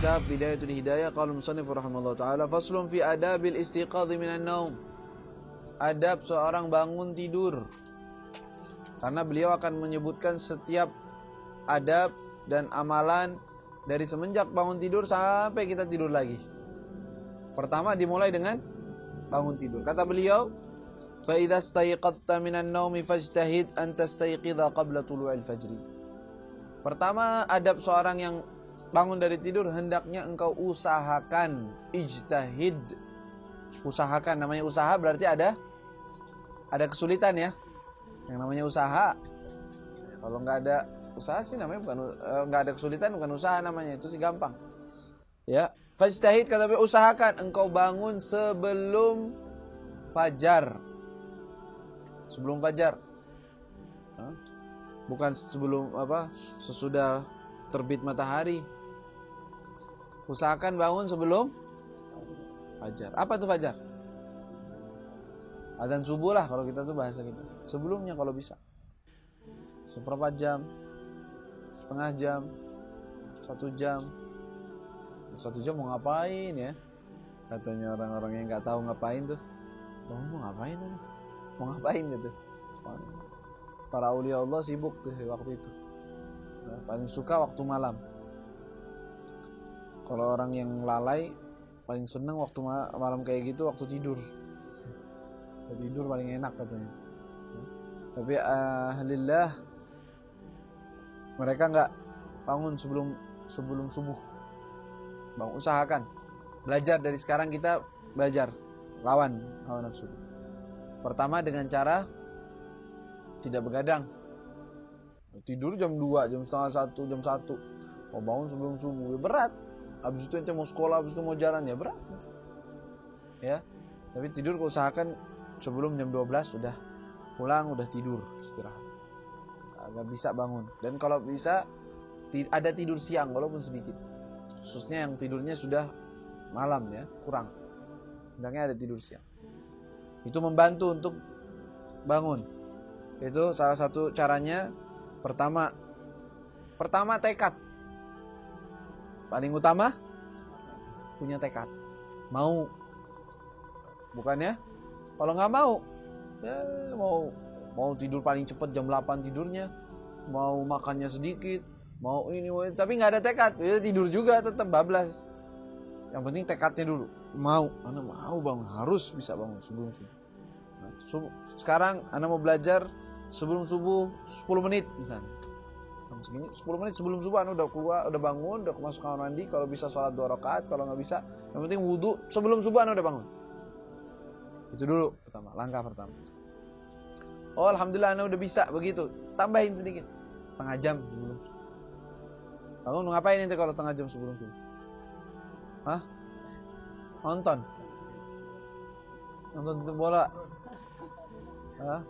kitab Bidayatul Hidayah, qala musannif rahimahullah taala, faslun fi adabil istiqadhi minan naum. Adab seorang bangun tidur. Karena beliau akan menyebutkan setiap adab dan amalan dari semenjak bangun tidur sampai kita tidur lagi. Pertama dimulai dengan bangun tidur. Kata beliau, fa idza stayqadta minan naumi fajtahid an tastayqidha qabla tulu'il fajri. Pertama, adab seorang yang bangun dari tidur, hendaknya engkau usahakan, ijtahid. Usahakan, namanya usaha berarti ada kesulitan ya. Yang namanya usaha, kalau nggak ada usaha sih namanya bukan, nggak ada kesulitan bukan usaha namanya, itu sih gampang. Ya, fajtahid kata beliau, usahakan engkau bangun sebelum fajar. Sebelum fajar. Bukan sebelum sesudah terbit matahari. Usahakan bangun sebelum fajar. Apa itu fajar? Adzan subuh lah kalau kita tuh bahasa kita. Sebelumnya kalau bisa. Seperempat jam, setengah jam, 1 jam. 1 jam mau ngapain ya? Katanya orang-orang yang nggak tahu ngapain tuh. Mau ngapain tadi? Mau ngapain gitu? Para aulia Allah sibuk tuh waktu itu. Paling suka waktu malam. Kalau orang yang lalai paling seneng waktu malam kayak gitu, waktu tidur. Tidur paling enak katanya. Tapi alhamdulillah mereka nggak bangun sebelum subuh. Bang, usahakan. Belajar dari sekarang, kita belajar lawan nafsu. Pertama dengan cara tidak begadang. Tidur jam 2, jam setengah 1, jam 1. Mau bangun sebelum subuh, ya berat. Habis itu ente mau sekolah, habis itu mau jalan, ya berat. Ya. Tapi tidur usahakan sebelum jam 12 sudah pulang, udah tidur, istirahat. Agak bisa bangun. Dan kalau bisa ada tidur siang walaupun sedikit. Khususnya yang tidurnya sudah malam ya, kurang. Hendaknya ada tidur siang. Itu membantu untuk bangun. Itu salah satu caranya. Pertama tekad. Paling utama punya tekad. Mau. Bukannya kalau nggak mau, ya mau tidur paling cepat jam 8 tidurnya, mau makannya sedikit, mau ini, tapi nggak ada tekad, ya tidur juga tetap bablas. Yang penting tekadnya dulu. Mau, Anda mau bangun, harus bisa bangun sebelum subuh. Nah, sekarang Anda mau belajar sebelum subuh 10 menit misalnya. 10 menit sebelum subuh Anda udah keluar, udah bangun, udah masuk kamar mandi, kalau bisa sholat 2 rakaat, kalau nggak bisa, yang penting wudu sebelum subuh Anda udah bangun. Itu dulu langkah pertama. Oh alhamdulillah Anda udah bisa begitu, tambahin sedikit, setengah jam sebelum subuh. Bangun ngapain nanti kalau setengah jam sebelum subuh? Hah? Nonton bola. Hah?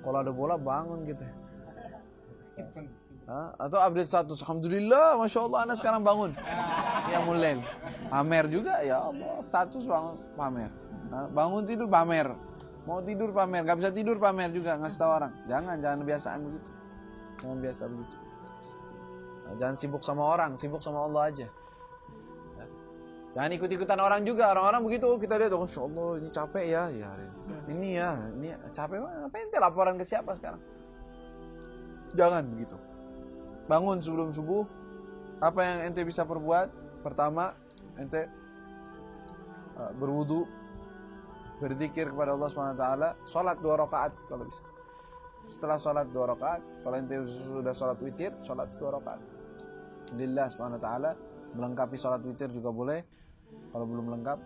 Kalau ada bola bangun gitu. Atau update status, alhamdulillah, masya Allah, Anda sekarang bangun. Ya mulai pamer juga, ya Allah, status bangun pamer. Bangun tidur pamer, mau tidur pamer, nggak bisa tidur pamer juga, ngasih tahu orang. Jangan kebiasaan begitu. Jangan biasa begitu. Jangan sibuk sama orang, sibuk sama Allah aja. Jangan ikut-ikutan orang juga. Orang-orang begitu kita lihat, oh, masya Allah, ini capek ya, ini capek banget. Apa ente laporan ke siapa sekarang? Jangan begitu. Bangun sebelum subuh. Apa yang ente bisa perbuat? Pertama, ente berwudu, berzikir kepada Allah SWT, sholat 2 rakaat kalau bisa. Setelah sholat 2 rakaat, kalau ente sudah sholat witir, sholat 2 rakaat. Lillah SWT, melengkapi sholat witir juga boleh. Kalau belum lengkap.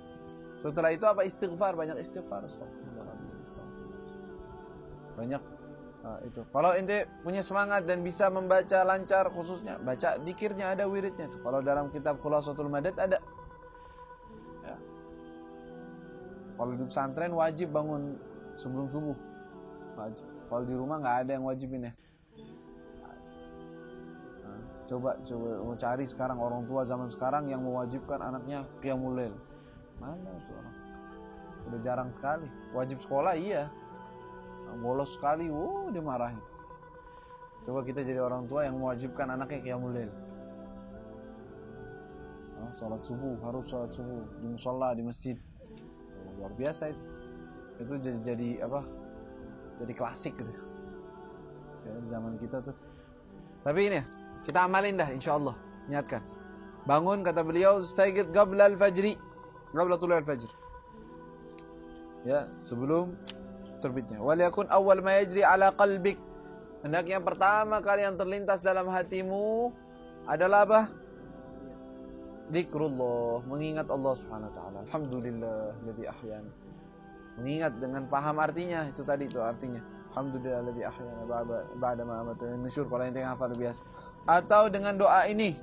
Setelah itu apa? Istighfar, banyak istighfar. Banyak. Itu. Kalau ente punya semangat dan bisa membaca lancar, khususnya baca zikirnya, ada wiridnya tuh. Kalau dalam kitab Khulasatul Madad ada. Ya. Kalau di pesantren wajib bangun sebelum subuh. Wajib. Kalau di rumah nggak ada yang wajibin ya. Coba mau cari sekarang orang tua zaman sekarang yang mewajibkan anaknya qiyamul lail. Mana itu orang? Udah jarang sekali. Wajib sekolah iya. Bolos sekali, dimarahin. Coba kita jadi orang tua yang mewajibkan anaknya qiyamul lail. Sholat subuh, harus sholat subuh di musola, di masjid. Luar biasa itu. Itu jadi apa? Jadi klasik gitu. Ya, zaman kita tuh. Tapi ini kita amalin dah insyaallah. Niatkan. Bangun kata beliau, "Staigid qabla al-fajri." Qabla tulu al-fajr. Ya, sebelum terbitnya. Wal yakun awwal ma yajri ala qalbik. Hendaknya yang pertama kali yang terlintas dalam hatimu adalah apa? Zikrullah, mengingat Allah Subhanahu wa taala. Alhamdulillah alladzi ahyana. Mengingat dengan paham artinya, itu tadi itu artinya. Alhamdulillah alladzi ahyana ba'da ma amatana nusyur, kalau yang hafal biasa. Atau dengan doa ini.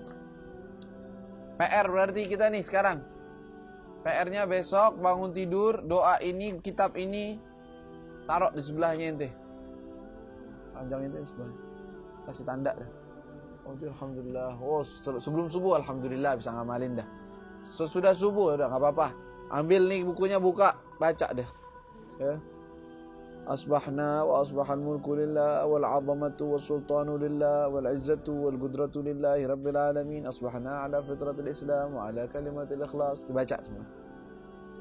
PR berarti kita nih sekarang. PR-nya besok bangun tidur, doa ini, kitab ini taruh di sebelahnya ente. Panjang ente sebelah. Kasih tanda dah. Oh, alhamdulillah. Oh, sebelum subuh alhamdulillah bisa ngamalin dah. Sesudah subuh udah enggak apa-apa. Ambil nih bukunya, buka, baca deh. Ya. Asbahna wa asbahal mulku lillah wal 'azamatu was sultanu lillah wal 'izzatu wal qudratu lillahi rabbil alamin. Asbahna ala fitratil Islam wa ala kalimatil ikhlas. Dibaca semua.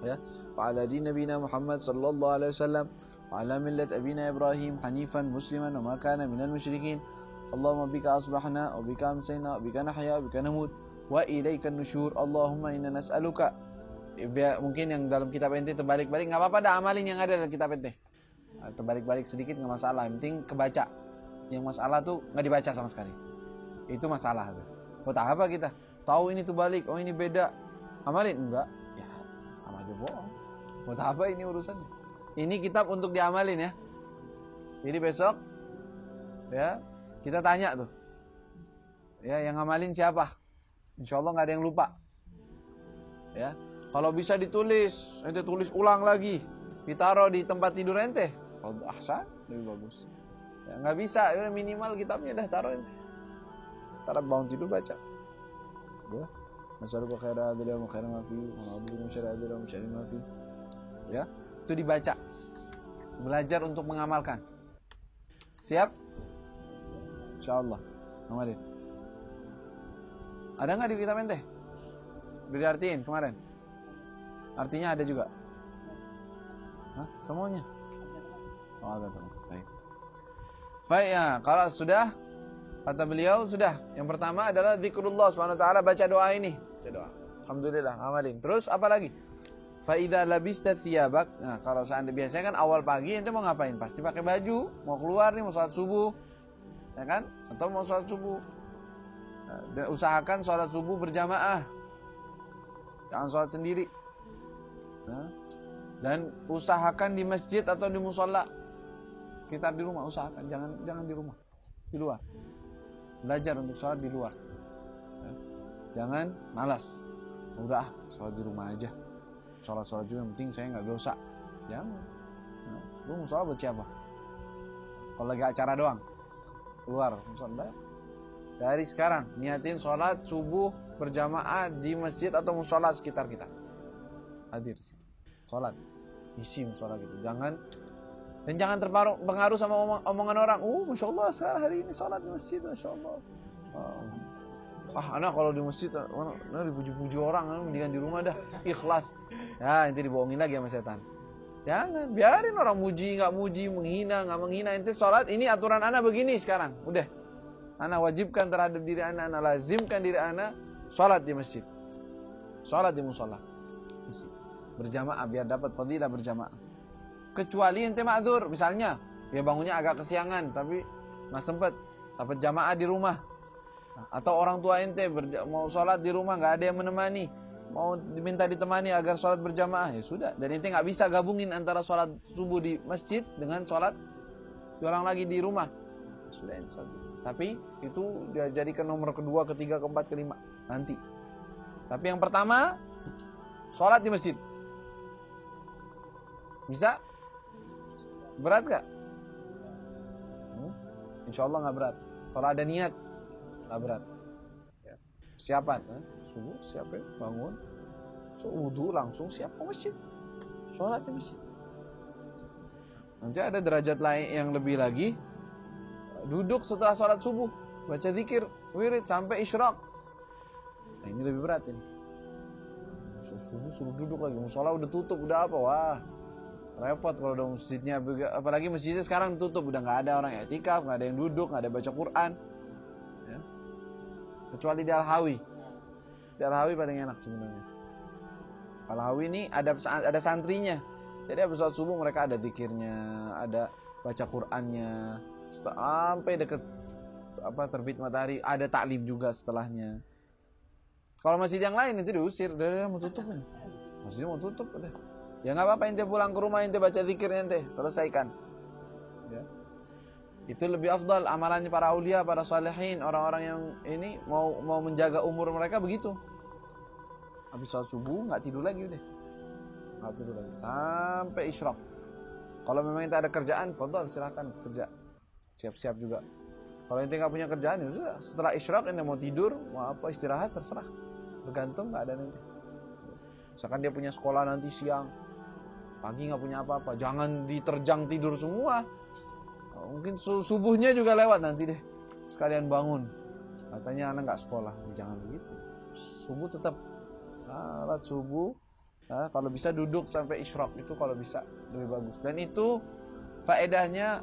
Ya. Wa ala din nabiyina Muhammad sallallahu alaihi wasallam wa ala millat abina Ibrahim hanifan musliman wa ma kana minal musyrikin. Allahumma bika asbahna wa bika amsayna wa bika nahya wa bika namut wa ilaikan nusyur. Allahumma inna nas'aluka. Mungkin yang dalam kitab ente terbalik-balik, enggak apa-apa dah, amalin yang ada dalam kitab ente. Terbalik-balik sedikit enggak masalah, yang penting kebaca. Yang masalah tuh enggak dibaca sama sekali. Itu masalah tuh. Buat apa kita? Tahu ini tuh balik, oh ini beda. Amalin enggak? Ya, sama aja bohong. Buat apa ini urusannya? Ini kitab untuk diamalin ya. Jadi besok ya kita tanya tuh, ya yang ngamalin siapa? Insya Allah nggak ada yang lupa. Ya, kalau bisa ditulis, ente tulis ulang lagi, ditaruh di tempat tidur ente. Oh, ahsan, lebih bagus. Ya, nggak bisa, ya, minimal kitabnya dah taruh ente. Taruh bangun tidur baca. Ya, nasaluka khairan hadhihi wa khairan ma fi, wa na'udzu min syarri hadhihi wa syarri ma fi. Ya, itu dibaca. Belajar untuk mengamalkan. Siap? InsyaAllah amalin. Ada nggak di kitab ente? Udah diartiin kemarin? Artinya ada juga? Hah? Semuanya? Oh ada tuh. Baik. Ya, kalau sudah, kata beliau sudah. Yang pertama adalah zikrullah subhanahu wa ta'ala, baca doa ini. Baca doa. Alhamdulillah, amalin. Terus apa lagi? Fa idza labista thiyabak. Nah, kalau seandainya biasanya kan awal pagi ente mau ngapain? Pasti pakai baju, mau keluar nih, mau salat subuh. Ya kan? Atau mau sholat subuh. Dan usahakan sholat subuh berjamaah. Jangan sholat sendiri. Dan usahakan di masjid atau di musola. Sekitar di rumah usahakan, jangan di rumah. Di luar. Belajar untuk sholat di luar. Jangan malas. Udah sholat di rumah aja. Sholat juga yang penting saya nggak dosa. Jangan. Lu musola buat siapa? Kalau lagi acara doang. Keluar musola. Dari sekarang niatin sholat subuh berjamaah di masjid atau musola sekitar kita. Hadir di situ. Sholat. Isi musola gitu. Jangan terpengaruh sama omongan orang. Masya Allah sekarang hari ini sholat di masjid, Masya Allah. Anak kalau di masjid, dipuji-puji orang, mendingan di rumah dah. Ikhlas. Ya, nanti dibohongin lagi sama setan. Jangan, biarin orang muji, nggak muji, menghina, nggak menghina. Ente sholat, ini aturan anak begini sekarang. Udah, anak wajibkan terhadap diri anak lazimkan diri anak sholat di masjid, sholat di musola, berjamaah biar dapat fadilah berjamaah. Kecuali ente ma'dzur, misalnya, ya bangunnya agak kesiangan, tapi nggak sempet dapat jamaah di rumah, atau orang tua ente mau sholat di rumah nggak ada yang menemani. Mau diminta ditemani agar sholat berjamaah, ya sudah. Dan ente nggak bisa gabungin antara sholat subuh di masjid dengan sholat diulang lagi di rumah. Sudah ente sholat. Tapi itu dia jadikan nomor kedua, ketiga, keempat, kelima nanti. Tapi yang pertama sholat di masjid. Bisa? Berat gak? Insya Allah nggak berat. Kalau ada niat nggak berat. Ya. Siapan. Subuh siapin, bangun, wudu langsung siap ke masjid, sholat di masjid. Nanti ada derajat lain yang lebih lagi, duduk setelah sholat subuh, baca zikir, wirid sampai isyraq. Nah, ini lebih berat ini. Subuh suruh duduk lagi, musola udah tutup, udah apa, wah repot kalau udah masjidnya, apalagi masjidnya sekarang tutup, udah nggak ada orang i'tikaf, nggak ada yang duduk, nggak ada yang baca Quran, ya. Kecuali di Al-Hawi. Di Al-Hawi paling enak sebenarnya. Al-Hawi ini ada santrinya, jadi habis sholat subuh mereka ada zikirnya, ada baca Qurannya, sampai deket terbit matahari, ada taklim juga setelahnya. Kalau masjid yang lain itu diusir, udah mau tutup nih. Masjidnya mau tutup udah. Ya nggak apa-apa, ente pulang ke rumah, ente baca zikirnya, ente selesaikan. Ya. Itu lebih afdal amalannya para aulia, para salihin, orang-orang yang ini mau menjaga umur mereka begitu. Habis sholat subuh nggak tidur lagi udah, nggak tidur lagi sampai isyraq. Kalau memang ente ada kerjaan, fadhal silahkan kerja, siap-siap juga. Kalau ente nggak punya kerjaan, ya sudah, setelah isyraq ente mau tidur, mau apa istirahat terserah. Tergantung keadaan nanti. Misalkan dia punya sekolah nanti siang, pagi nggak punya apa-apa, jangan diterjang tidur semua. Mungkin subuhnya juga lewat nanti deh, sekalian bangun. Katanya anak nggak sekolah, jangan begitu. Subuh tetap salat subuh. Nah, kalau bisa duduk sampai isyraq, itu kalau bisa lebih bagus. Dan itu faedahnya,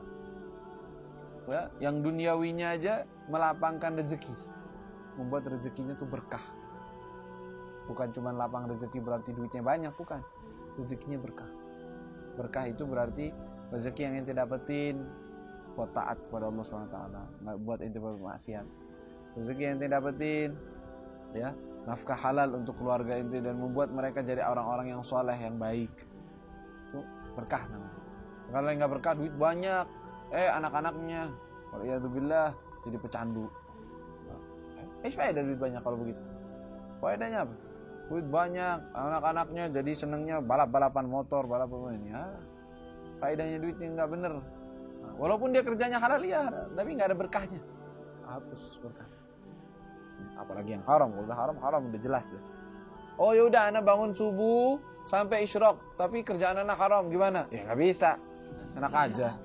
ya, yang duniawinya aja melapangkan rezeki, membuat rezekinya tuh berkah. Bukan cuma lapang rezeki berarti duitnya banyak, bukan. Rezekinya berkah. Berkah itu berarti rezeki yang ente dapetin buat taat kepada Allah SWT, nggak buat ente bermaksiat. Rezeki yang ente dapetin, ya, nafkah halal untuk keluarga ente dan membuat mereka jadi orang-orang yang soleh, yang baik. Itu berkah namanya. Kalau nggak berkah, duit banyak, anak-anaknya, waliyadzubillah, jadi pecandu. Faedah duit banyak kalau begitu. Faedahnya apa? Duit banyak, anak-anaknya jadi senengnya balap-balapan motor, balapan ini. Ya, faedahnya duitnya nggak bener. Nah, walaupun dia kerjanya halal, ya, tapi nggak ada berkahnya. Hapus berkah. Apalagi yang haram, kalau udah haram udah jelas ya. Oh ya udah, anak bangun subuh sampai isyraq, tapi kerjaan anak haram, gimana? Ya nggak bisa, enak aja.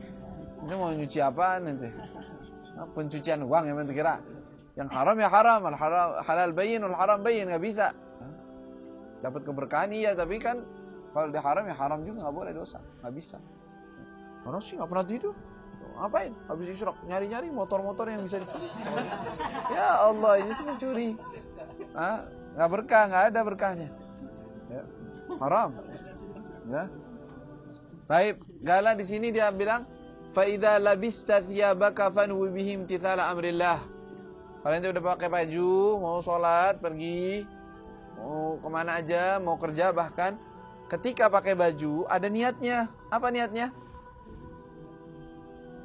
Ini mau nyuci apaan nanti? Nah, pencucian uang yang kira. Yang haram ya haram, halal bayin, haram bayin, nggak bisa. Dapat keberkahan iya, tapi kan kalau dia haram ya haram juga, nggak boleh, dosa, nggak bisa. Orang sih nggak pernah tidur, ngapain? Habis isyraq nyari-nyari motor-motor yang bisa dicuri. Ya Allah, ini sih mencuri. Nggak berkah, nggak ada berkahnya. Ya. Haram. Ya. Taib, gala di sini dia bilang, fa idza labista thiyabaka fanwi bihim tithala amrillah. Kalau ente udah pakai baju, mau sholat, pergi, mau kemana aja, mau kerja, bahkan ketika pakai baju ada niatnya. Apa niatnya?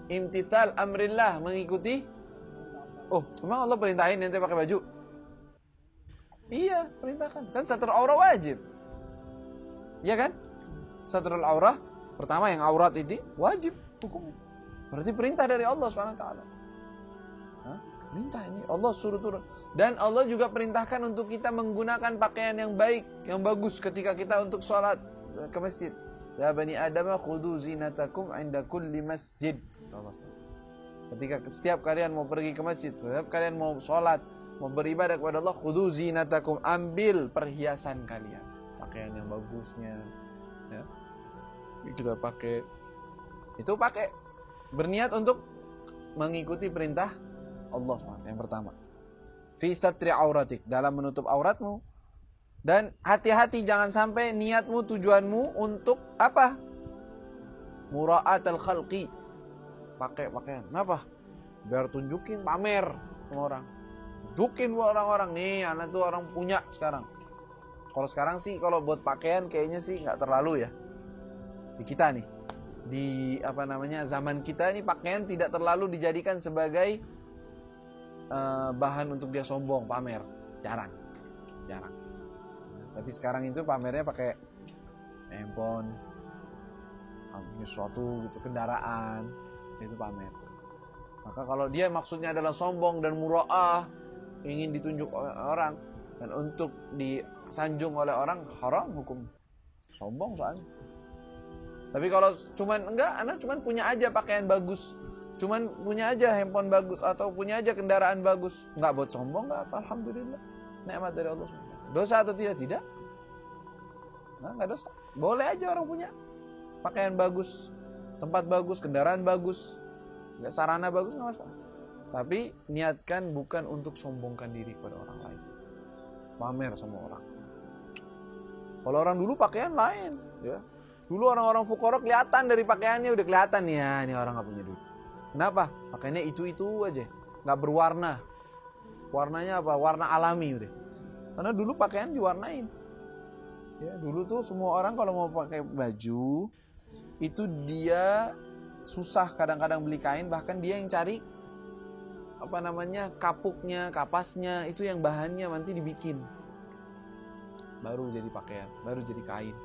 Imtithal amrillah, mengikuti. Oh, memang Allah perintahin ente pakai baju? Iya, perintahkan. Kan satrul aurah wajib. Iya kan? Satrul aurah, pertama yang aurat ini wajib hukum. Berarti perintah dari Allah SWT. Perintah ini Allah suruh turun. Dan Allah juga perintahkan untuk kita menggunakan pakaian yang baik, yang bagus ketika kita untuk sholat ke masjid. Ya bani Adam, khudhu zinatakum inda kulli masjid. Ketika setiap kalian mau pergi ke masjid, setiap kalian mau sholat, mau beribadah kepada Allah, khudhu zinatakum, ambil perhiasan kalian, pakaian yang bagusnya, ya. Kita pakai, itu pakai berniat untuk mengikuti perintah Allah SWT. Yang pertama, fi satri auratik, dalam menutup auratmu. Dan hati-hati jangan sampai niatmu, tujuanmu untuk apa? Mura'atul khalqi, pakai pakaian. Kenapa? Biar tunjukin, pamer sama orang. Tunjukin buat orang-orang, nih anak tuh orang punya sekarang. Kalau sekarang sih, kalau buat pakaian kayaknya sih nggak terlalu ya. Di kita nih, di zaman kita ini pakaian tidak terlalu dijadikan sebagai bahan untuk dia sombong, pamer. Jarang. Tapi sekarang itu pamernya pakai handphone, sesuatu gitu, kendaraan, itu pamer. Maka kalau dia maksudnya adalah sombong dan mura'ah, ingin ditunjuk oleh orang dan untuk disanjung oleh orang, haram hukum. Sombong soalnya. Tapi kalau anak cuman punya aja pakaian bagus, cuman punya aja handphone bagus, atau punya aja kendaraan bagus, nggak buat sombong, nggak apa, alhamdulillah, nikmat dari Allah. Dosa atau tidak? Tidak. nggak dosa. Boleh aja orang punya pakaian bagus, tempat bagus, kendaraan bagus, nggak sarana bagus, nggak masalah. Tapi niatkan bukan untuk sombongkan diri kepada orang lain, pamer sama orang. Kalau orang dulu pakaian lain, ya. Dulu orang-orang fuqara kelihatan dari pakaiannya udah kelihatan ya, ini orang nggak punya duit. Kenapa? Pakaiannya itu aja, nggak berwarna. Warnanya apa? Warna alami udah. Karena dulu pakaian diwarnain. Ya, dulu tuh semua orang kalau mau pakai baju itu dia susah kadang-kadang beli kain, bahkan dia yang cari kapuknya, kapasnya, itu yang bahannya nanti dibikin. Baru jadi pakaian, baru jadi kain.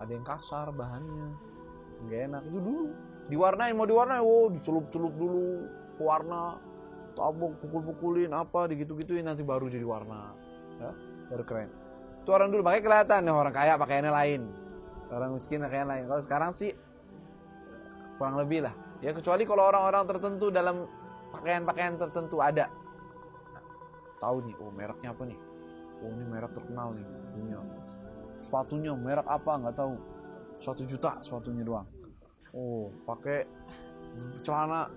Ada yang kasar bahannya, nggak enak. Itu dulu diwarnain, mau diwarnain, dicelup-celup dulu warna, tabung, pukul-pukulin apa, digitu-gituin, nanti baru jadi warna, ya, baru keren. Itu orang dulu, makanya kelihatan orang kaya pakaiannya lain, orang miskin pakaian lain. Kalau sekarang sih kurang lebih lah, ya, kecuali kalau orang-orang tertentu dalam pakaian-pakaian tertentu ada. Nah, tahu nih, mereknya apa nih? Ini merek terkenal nih, punya. Sepatunya merek apa nggak tahu, 1 juta sepatunya doang. Pakai celana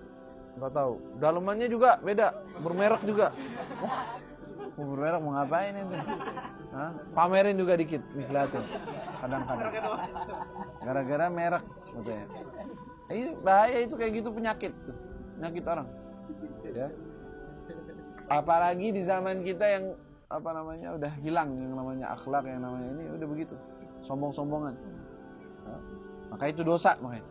nggak tahu, dalemannya juga beda, bermerek juga. Bermerek mau ngapain itu? Pamerin juga dikit, kelihatan. Kadang-kadang. Gara-gara merek, katanya. Ini bahaya itu, kayak gitu penyakit orang. Ya. Apalagi di zaman kita yang udah hilang yang namanya akhlak, yang namanya ini udah begitu, sombong-sombongan. Maka itu dosa. Makanya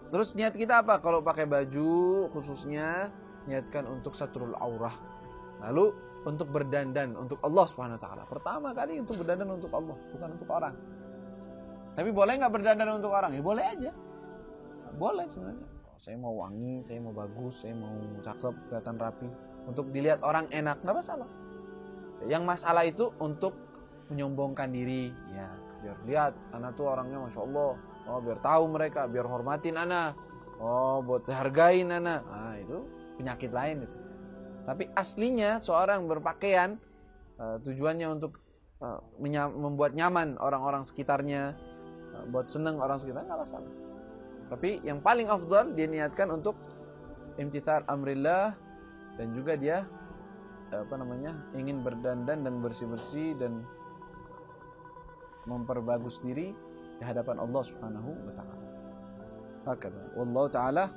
terus niat kita apa? Kalau pakai baju khususnya niatkan untuk satrul aurah, lalu untuk berdandan untuk Allah Subhanahu wa taala. Pertama kali untuk berdandan untuk Allah, bukan untuk orang. Tapi boleh nggak berdandan untuk orang? Ya boleh aja, boleh sebenarnya. Saya mau wangi, saya mau bagus, saya mau cakep, kelihatan rapi, untuk dilihat orang enak, nggak masalah. Yang masalah itu untuk menyombongkan diri, ya, biar lihat anak tuh orangnya masya Allah, biar tahu mereka, biar hormatin anak, buat hargain anak. Nah, itu penyakit lain itu. Tapi aslinya seorang berpakaian tujuannya untuk membuat nyaman orang-orang sekitarnya, buat seneng orang sekitar, nggak masalah. Tapi yang paling afdal dia niatkan untuk imtithal amrillah, dan juga dia ingin berdandan dan bersih-bersih dan memperbagus diri di hadapan Allah Subhanahu wa taala. Hakadha wallahu taala